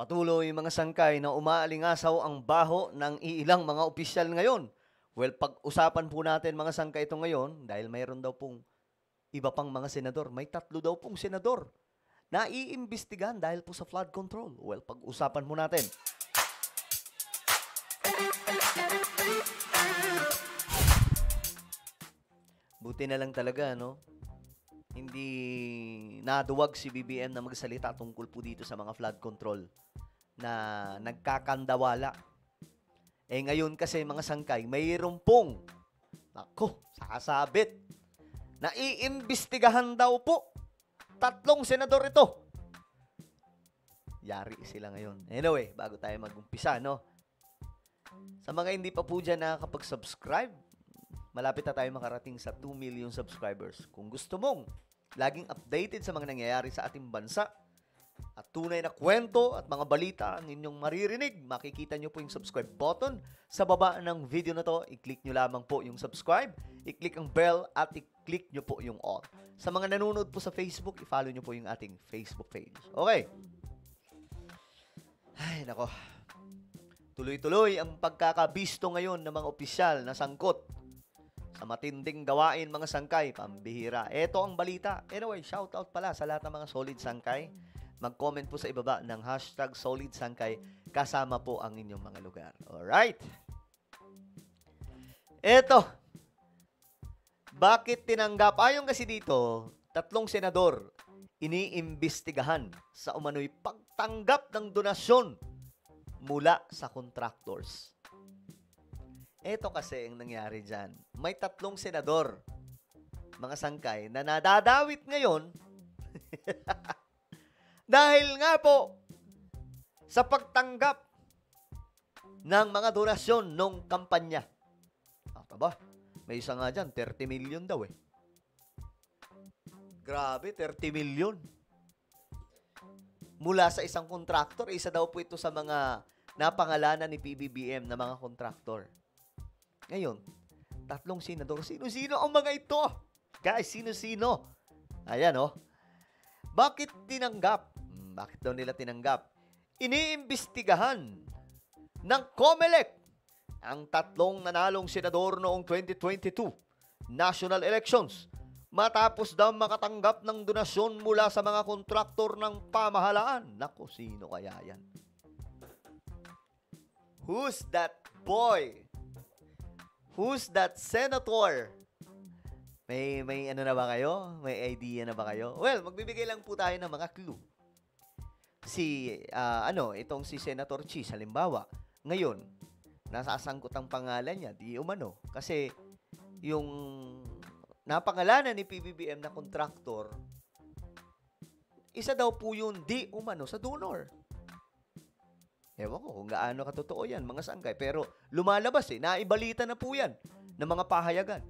Patuloy mga sangkay na umaalingasaw ang baho ng iilang mga opisyal ngayon. Well, pag-usapan po natin mga sangkay ito ngayon dahil mayroon daw pong iba pang mga senador. May 3 daw pong senador na iimbestigahan dahil po sa flood control. Well, pag-usapan po natin. Buti na lang talaga, no? Hindi naduwag si BBM na magsalita tungkol po dito sa mga flood control na nagkakandawala. Ngayon kasi mga sangkay, mayroon pong, sasabit, na iimbestigahan daw po 3 senador ito. Yari sila ngayon. Anyway, bago tayo mag-umpisa, no? Sa mga hindi pa po dyan nakakapag-subscribe, malapit na tayo makarating sa 2 million subscribers. Kung gusto mong laging updated sa mga nangyayari sa ating bansa at tunay na kwento at mga balita ang inyong maririnig, makikita nyo po yung subscribe button sa baba ng video na to. I-click nyo lamang po yung subscribe, i-click ang bell at i-click nyo po yung all. Sa mga nanonood po sa Facebook, i-follow nyo po yung ating Facebook page. Okay. Ay, nako. Tuloy-tuloy ang pagkakabisto ngayon ng mga opisyal na sangkot sa matinding gawain mga sangkay, pambihira. Ito ang balita. Anyway, shoutout pala sa lahat ng mga solid sangkay. Mag-comment po sa ibaba ng hashtag solid sangkay kasama po ang inyong mga lugar. Alright. Ito. Bakit tinanggap? Ayon kasi dito, 3 senador iniimbestigahan sa umano'y pagtanggap ng donasyon mula sa contractors. Ito kasi ang nangyari dyan. May 3 senador, mga sangkay, na nadadawit ngayon dahil nga po sa pagtanggap ng mga donasyon nung kampanya. Ba? May isa nga dyan, 30 million daw eh. Grabe, 30 million. Mula sa isang contractor, isa daw po ito sa mga napangalanan ni PBBM na mga contractor. Ngayon, 3 senador. Sino-sino ang mga ito? Guys, sino-sino? Ayan, oh. Bakit tinanggap? Bakit daw nila tinanggap? Iniimbestigahan ng COMELEC ang 3 nanalong senador noong 2022 national elections matapos daw makatanggap ng donasyon mula sa mga kontraktor ng pamahalaan. Nako, sino kaya yan? Who's that boy? Who's that senator? May ano na ba kayo? May idea na ba kayo? Well, magbibigay lang po tayo ng mga clue. Itong si Senator Cheese, halimbawa, ngayon, nasasangkot ang pangalan niya, di umano. Kasi, yung napangalanan ni PBBM na kontraktor, isa daw po yun di umano sa donor. Ewan ko kung gaano katotoo yan, mga sangkay. Pero lumalabas naibalita na po yan ng mga pahayagan.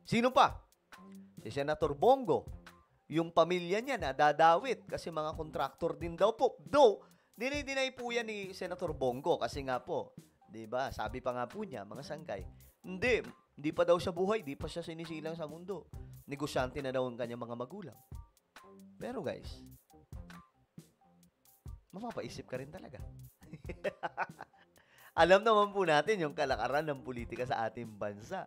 Sino pa? Si Senator Bongo. Yung pamilya niya na dadawit kasi mga kontraktor din daw po. Though, dinay po yan ni Senator Bongo kasi nga po, di ba, sabi pa nga po niya, mga sangkay, hindi pa daw siya buhay, di pa siya sinisilang sa mundo. Negosyante na daw ang kanyang mga magulang. Pero guys, mapapaisip ka rin talaga. Alam naman po natin yung kalakaran ng politika sa ating bansa.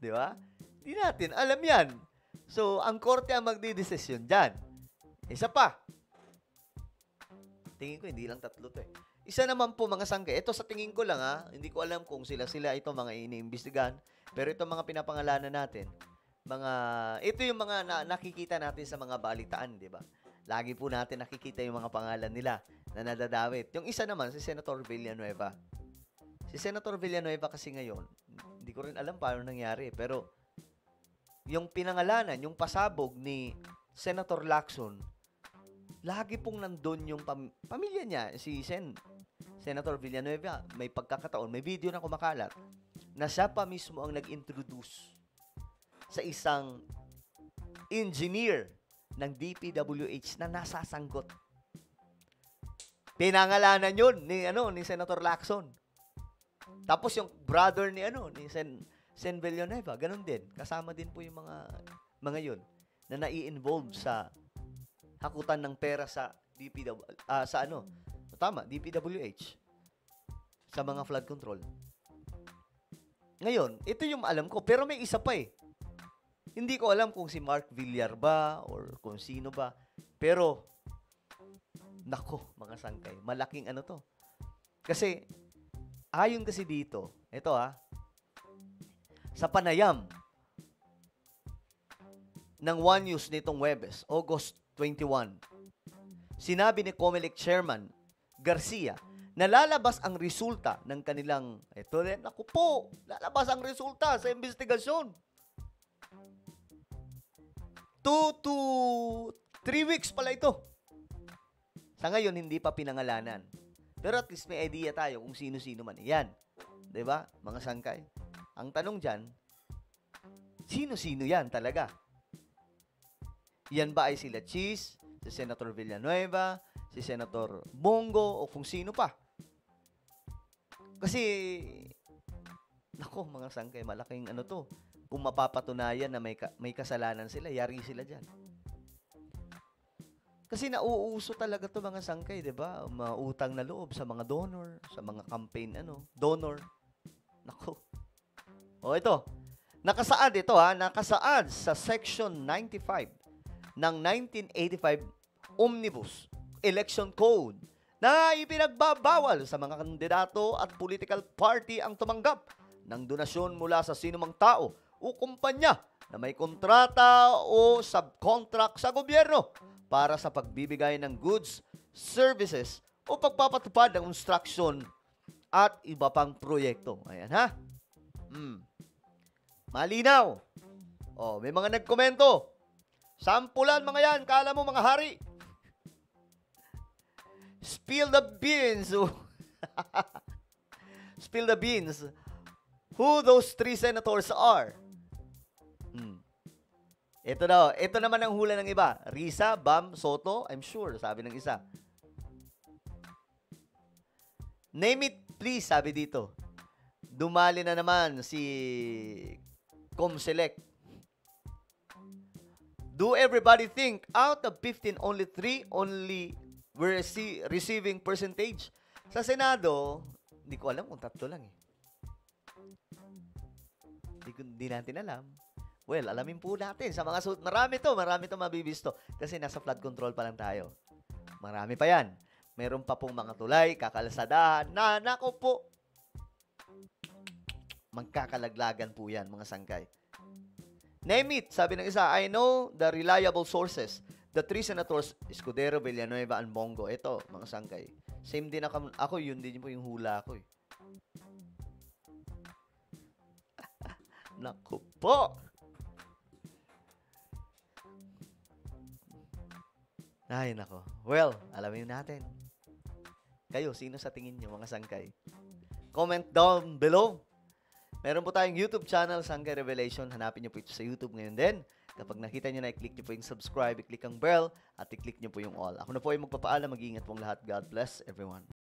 Di ba? Di natin alam yan. So, ang korte ang magdidesisyon dyan. Isa pa. Tingin ko, hindi lang 3 to eh. Isa naman po mga sangkay. Ito sa tingin ko lang hindi ko alam kung sila ito mga iniimbestigahan. Pero ito mga pinapangalanan natin. Ito yung mga nakikita natin sa mga balitaan, di ba? Lagi po natin nakikita yung mga pangalan nila na nadadawit. Yung isa naman, si Senator Villanueva. Si Senator Villanueva kasi ngayon, hindi ko rin alam paano nangyari. Pero, yung pinangalanan, yung pasabog ni Senator Lacson, lagi pong nandun yung pamilya niya, si Senator Villanueva. May pagkakataon, may video na kumakalat, na siya pa mismo ang nag-introduce sa isang engineer ng DPWH na nasasangkot. Pinangalanan yun ni Senator Lacson. Tapos yung brother ni Sen Villanueva, ganun din. Kasama din po yung mga yun na nai-involve sa hakutan ng pera sa DPW, Tama, DPWH. Sa mga flood control. Ngayon, ito yung alam ko, pero may isa pa eh. Hindi ko alam kung si Mark Villar ba or kung sino ba. Pero, nako, mga sangkay, malaking ano to. Kasi, ayon kasi dito, ito sa panayam ng One News nitong Webes, August 21, sinabi ni COMELEC Chairman Garcia na lalabas ang resulta ng kanilang, naku po, lalabas ang resulta sa investigasyon. 2 to 3 weeks pala ito. Sa ngayon, hindi pa pinangalanan. Pero at least may idea tayo kung sino-sino man. Yan. Diba, mga sangkay? Ang tanong dyan, sino-sino yan talaga? Yan ba ay sila Cheese, si Senator Villanueva, si Senator Bongo, o kung sino pa? Kasi, nako, mga sangkay, malaking ano to. Kung mapapatunayan na may kasalanan sila, yari sila dyan. Kasi nauuso talaga to mga sangkay, di ba? Mautang na loob sa mga donor, sa mga campaign, donor. Nako. O ito, nakasaad ito nakasaad sa Section 95 ng 1985 Omnibus Election Code na ipinagbabawal sa mga kandidato at political party ang tumanggap ng donasyon mula sa sinumang tao o kumpanya na may kontrata o subcontract sa gobyerno para sa pagbibigay ng goods, services o pagpapatupad ng instruction at iba pang proyekto. Ayan Malinaw. May mga nagkomento. Sampulan mga yan, kala mo mga hari. Spill the beans. Spill the beans. Who those 3 senators are? Ito daw. Ito naman ang hula ng iba. Risa, Bam, Soto, I'm sure, sabi ng isa. Name it please, sabi dito. Dumali na naman si COMSELEC. Do everybody think out of 15, only 3 were receiving percentage? Sa Senado, hindi ko alam kung 3 lang eh. Hindi natin alam. Well, alamin po natin. Sa mga marami to mabibisto. Kasi nasa flood control pa lang tayo. Marami pa yan. Meron pa pong mga tulay, kakalsadahan, nako po. Magkakalaglagan po yan, mga sangkay. Name it, sabi ng isa, I know the reliable sources. The 3 senators, Escudero, Villanueva, and Bongo. Ito, mga sangkay. Same din ako, yun din po yung hula ko eh. Naku po! Ay, nako. Well, alamin natin. Kayo, sino sa tingin nyo, mga sangkay? Comment down below. Meron po tayong YouTube channel, Sangkay Revelation. Hanapin nyo po ito sa YouTube ngayon din. Kapag nakita nyo na, i-click nyo po yung subscribe, i-click ang bell, at i-click nyo po yung all. Ako na po ay magpapaalam. Mag-iingat pong lahat. God bless everyone.